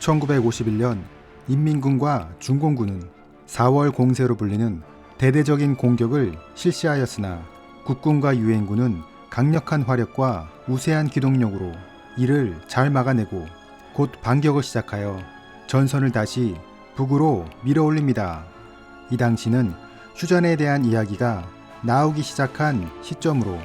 1951년 인민군과 중공군은 4월 공세로 불리는 대대적인 공격을 실시하였으나 국군과 유엔군은 강력한 화력과 우세한 기동력으로 이를 잘 막아내고 곧 반격을 시작하여 전선을 다시 북으로 밀어올립니다. 이 당시는 휴전에 대한 이야기가 나오기 시작한 시점으로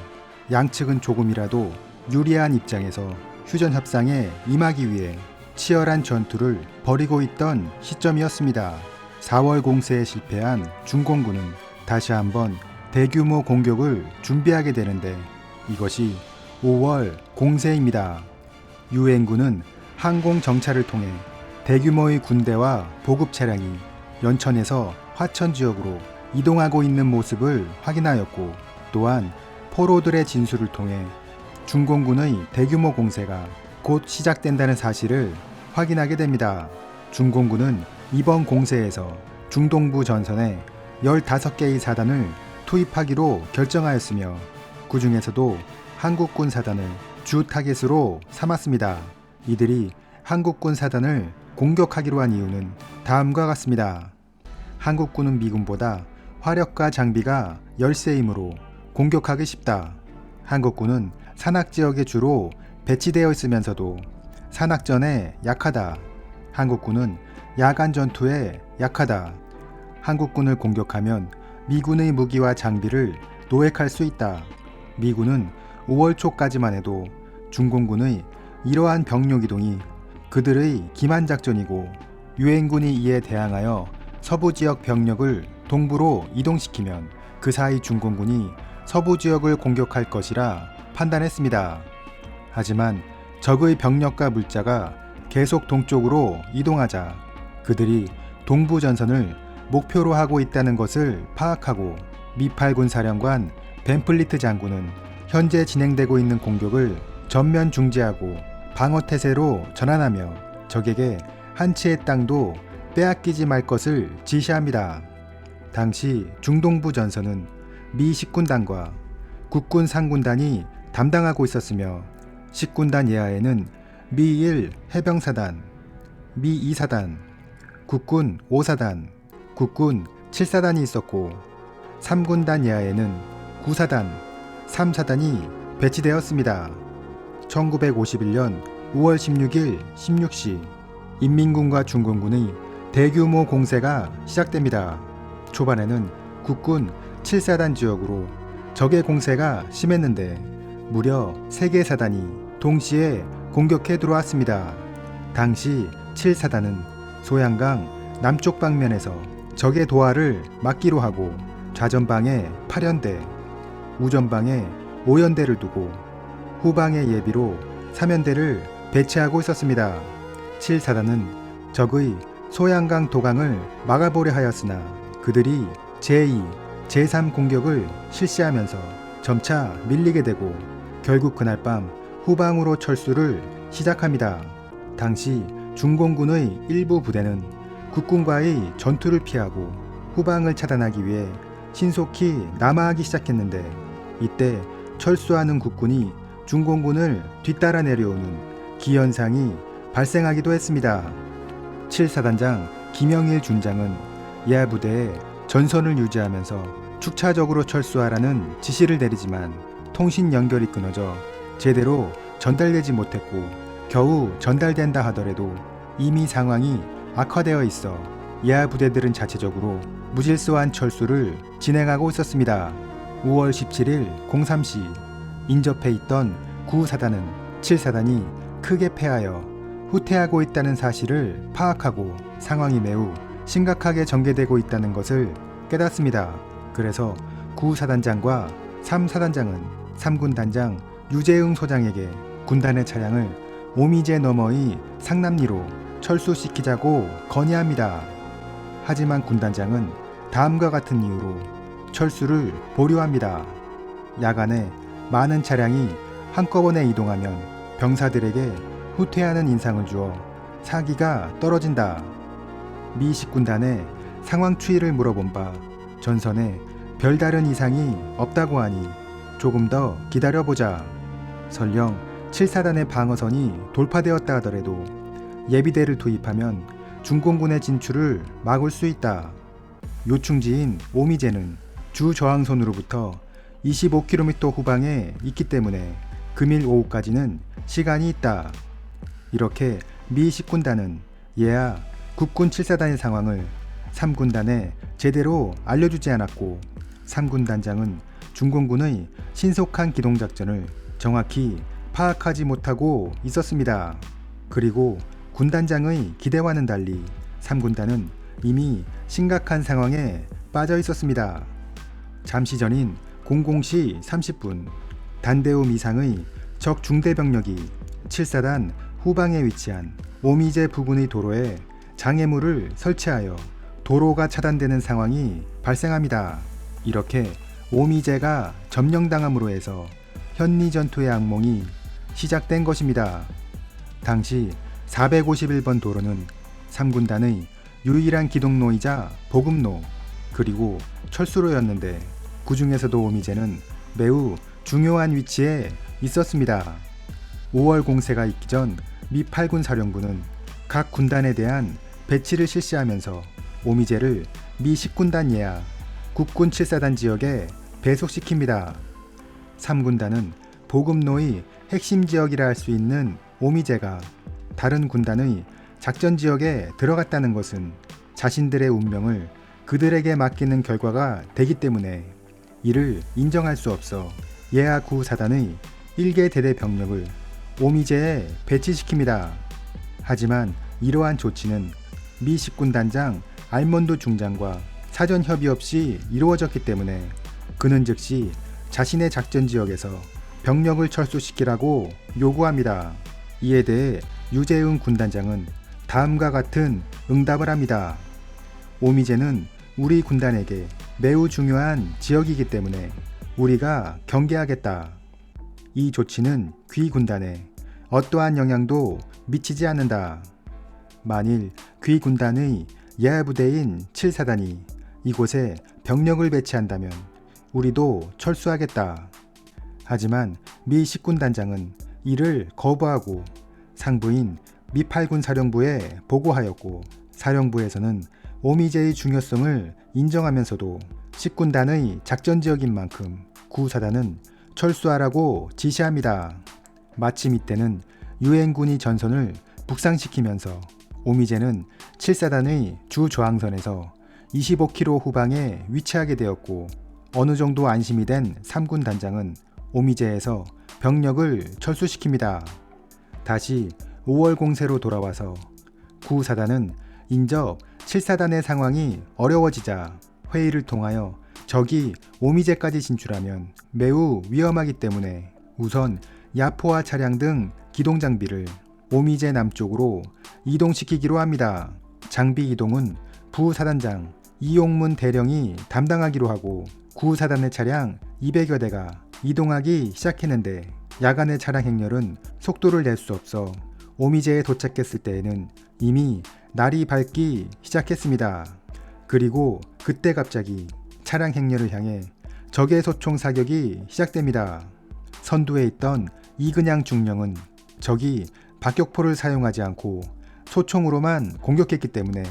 양측은 조금이라도 유리한 입장에서 휴전 협상에 임하기 위해 치열한 전투를 벌이고 있던 시점이었습니다. 4월 공세에 실패한 중공군은 다시 한번 대규모 공격을 준비하게 되는데 이것이 5월 공세입니다. 유엔군은 항공 정찰을 통해 대규모의 군대와 보급 차량이 연천에서 화천 지역으로 이동하고 있는 모습을 확인하였고, 또한 포로들의 진술을 통해 중공군의 대규모 공세가 곧 시작된다는 사실을 확인하게 됩니다. 중공군은 이번 공세에서 중동부 전선에 15개의 사단을 투입하기로 결정하였으며 그 중에서도 한국군 사단을 주 타겟으로 삼았습니다. 이들이 한국군 사단을 공격하기로 한 이유는 다음과 같습니다. 한국군은 미군보다 화력과 장비가 열세이므로 공격하기 쉽다. 한국군은 산악지역에 주로 배치되어 있으면서도 산악전에 약하다. 한국군은 야간 전투에 약하다. 한국군을 공격하면 미군의 무기와 장비를 노획할 수 있다. 미군은 5월 초까지만 해도 중공군의 이러한 병력 이동이 그들의 기만작전이고, 유엔군이 이에 대항하여 서부 지역 병력을 동부로 이동시키면 그 사이 중공군이 서부 지역을 공격할 것이라 판단했습니다. 하지만 적의 병력과 물자가 계속 동쪽으로 이동하자 그들이 동부 전선을 목표로 하고 있다는 것을 파악하고 미8군 사령관 벤플리트 장군은 현재 진행되고 있는 공격을 전면 중지하고 방어태세로 전환하며 적에게 한 채의 땅도 빼앗기지 말 것을 지시합니다. 당시 중동부 전선은 미 10군단과 국군 상군단이 담당하고 있었으며 10군단 예하에는 미 1 해병사단, 미 2사단, 국군 5사단, 국군 7사단이 있었고 3군단 예하에는 9사단, 3사단이 배치되었습니다. 1951년 5월 16일 16시 인민군과 중공군의 대규모 공세가 시작됩니다. 초반에는 국군 7사단 지역으로 적의 공세가 심했는데 무려 3개 사단이 동시에 공격해 들어왔습니다. 당시 7사단은 소양강 남쪽 방면에서 적의 도하를 막기로 하고 좌전방에 8연대, 우전방에 5연대를 두고 후방의 예비로 3연대를 배치하고 있었습니다. 7사단은 적의 소양강 도강을 막아보려 하였으나 그들이 제2, 제3 공격을 실시하면서 점차 밀리게 되고 결국 그날 밤 후방으로 철수를 시작합니다. 당시 중공군의 일부 부대는 국군과의 전투를 피하고 후방을 차단하기 위해 신속히 남하하기 시작했는데 이때 철수하는 국군이 중공군을 뒤따라 내려오는 기현상이 발생하기도 했습니다. 7사단장 김영일 준장은 예하 부대에 전선을 유지하면서 축차적으로 철수하라는 지시를 내리지만 통신 연결이 끊어져 제대로 전달되지 못했고 겨우 전달된다 하더라도 이미 상황이 악화되어 있어 예하 부대들은 자체적으로 무질서한 철수를 진행하고 있었습니다. 5월 17일 03시 인접해 있던 9사단은 7사단이 크게 패하여 후퇴하고 있다는 사실을 파악하고 상황이 매우 심각하게 전개되고 있다는 것을 깨닫습니다. 그래서 9사단장과 3사단장은 3군 단장 유재흥 소장에게 군단의 차량을 오미제 너머의 상남리로 철수시키자고 건의합니다. 하지만 군단장은 다음과 같은 이유로 철수를 보류합니다. 야간에 많은 차량이 한꺼번에 이동하면 병사들에게 후퇴하는 인상을 주어 사기가 떨어진다. 미 10군단의 상황 추이를 물어본 바 전선에 별다른 이상이 없다고 하니 조금 더 기다려보자. 설령 7사단의 방어선이 돌파되었다 하더라도 예비대를 투입하면 중공군의 진출을 막을 수 있다. 요충지인 오미제는 주 저항선으로부터 25km 후방에 있기 때문에 금일 오후까지는 시간이 있다. 이렇게 미 10군단은 예하 국군 7사단의 상황을 3군단에 제대로 알려주지 않았고 3군단장은 중공군의 신속한 기동작전을 정확히 파악하지 못하고 있었습니다. 그리고 군단장의 기대와는 달리 3군단은 이미 심각한 상황에 빠져 있었습니다. 잠시 전인 00시 30분 단대움 이상의 적 중대병력이 7사단 후방에 위치한 오미제 부근의 도로에 장애물을 설치하여 도로가 차단되는 상황이 발생합니다. 이렇게 오미제가 점령당함으로 해서 현리전투의 악몽이 시작된 것입니다. 당시 451번 도로는 3군단의 유일한 기동로이자 보급로 그리고 철수로였는데 그 중에서도 오미제는 매우 중요한 위치에 있었습니다. 5월 공세가 있기 전 미 8군 사령부는 각 군단에 대한 배치를 실시하면서 오미제를 미 10군단 예하 국군 7사단 지역에 배속시킵니다. 3군단은 보급로의 핵심 지역이라 할 수 있는 오미제가 다른 군단의 작전 지역에 들어갔다는 것은 자신들의 운명을 그들에게 맡기는 결과가 되기 때문에 이를 인정할 수 없어 예하 9사단의 1개 대대 병력을 오미제에 배치시킵니다. 하지만 이러한 조치는 미 10군단장 알몬드 중장과 사전 협의 없이 이루어졌기 때문에 그는 즉시 자신의 작전 지역에서 병력을 철수시키라고 요구합니다. 이에 대해 유재흥 군단장은 다음과 같은 응답을 합니다. 오미제는 우리 군단에게 매우 중요한 지역이기 때문에 우리가 경계하겠다. 이 조치는 귀 군단에 어떠한 영향도 미치지 않는다. 만일 귀 군단의 예하 부대인 7사단이 이곳에 병력을 배치한다면 우리도 철수하겠다. 하지만 미 10군단장은 이를 거부하고 상부인 미 8군 사령부에 보고하였고 사령부에서는 오미제의 중요성을 인정하면서도 10군단의 작전지역인 만큼 9사단은 철수하라고 지시합니다. 마침 이때는 유엔군이 전선을 북상시키면서 오미제는 7사단의 주 저항선에서 25km 후방에 위치하게 되었고 어느 정도 안심이 된 3군 단장은 오미제에서 병력을 철수시킵니다. 다시 5월 공세로 돌아와서 9사단은 인접 7사단의 상황이 어려워지자 회의를 통하여 적이 오미제까지 진출하면 매우 위험하기 때문에 우선 야포와 차량 등 기동장비를 오미제 남쪽으로 이동시키기로 합니다. 장비 이동은 부사단장 이용문 대령이 담당하기로 하고 9사단의 차량 200여 대가 이동하기 시작했는데 야간의 차량 행렬은 속도를 낼 수 없어 오미제에 도착했을 때에는 이미 날이 밝기 시작했습니다. 그리고 그때 갑자기 차량 행렬을 향해 적의 소총 사격이 시작됩니다. 선두에 있던 이근양 중령은 적이 박격포를 사용하지 않고 소총으로만 공격했기 때문에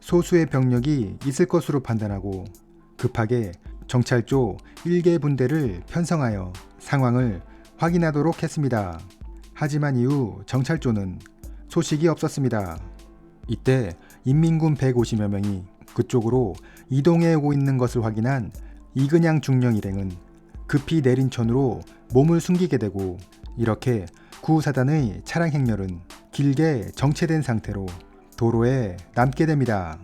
소수의 병력이 있을 것으로 판단하고 급하게 정찰조 1개 분대를 편성하여 상황을 확인하도록 했습니다. 하지만 이후 정찰조는 소식이 없었습니다. 이때 인민군 150여 명이 그쪽으로 이동해 오고 있는 것을 확인한 이근양 중령 일행은 급히 내린 천으로 몸을 숨기게 되고 이렇게 9사단의 차량 행렬은 길게 정체된 상태로 도로에 남게 됩니다.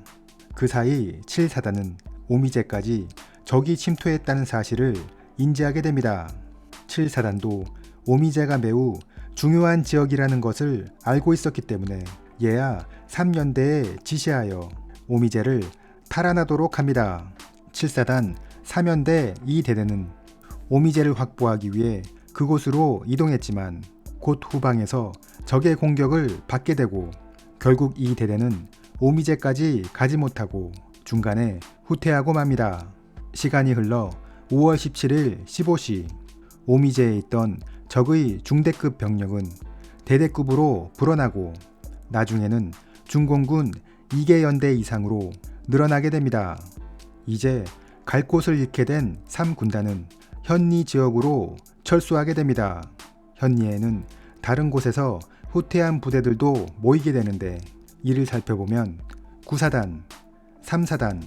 그 사이 7사단은 오미제까지 적이 침투했다는 사실을 인지하게 됩니다. 7사단도 오미제가 매우 중요한 지역이라는 것을 알고 있었기 때문에 예하 3연대에 지시하여 오미제를 탈환하도록 합니다. 7사단 3연대 2대대는 오미제를 확보하기 위해 그곳으로 이동했지만 곧 후방에서 적의 공격을 받게 되고 결국 이 대대는 오미제까지 가지 못하고 중간에 후퇴하고 맙니다. 시간이 흘러 5월 17일 15시 오미제에 있던 적의 중대급 병력은 대대급으로 불어나고 나중에는 중공군 2개 연대 이상으로 늘어나게 됩니다. 이제 갈 곳을 잃게 된 3군단은 현리 지역으로 철수하게 됩니다. 현리에는 다른 곳에서 후퇴한 부대들도 모이게 되는데 이를 살펴보면 9사단, 3사단,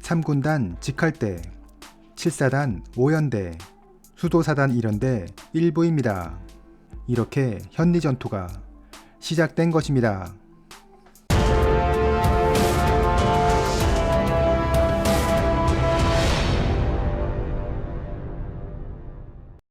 3군단 직할대, 7사단 5연대, 수도사단 1연대 일부입니다. 이렇게 현리 전투가 시작된 것입니다.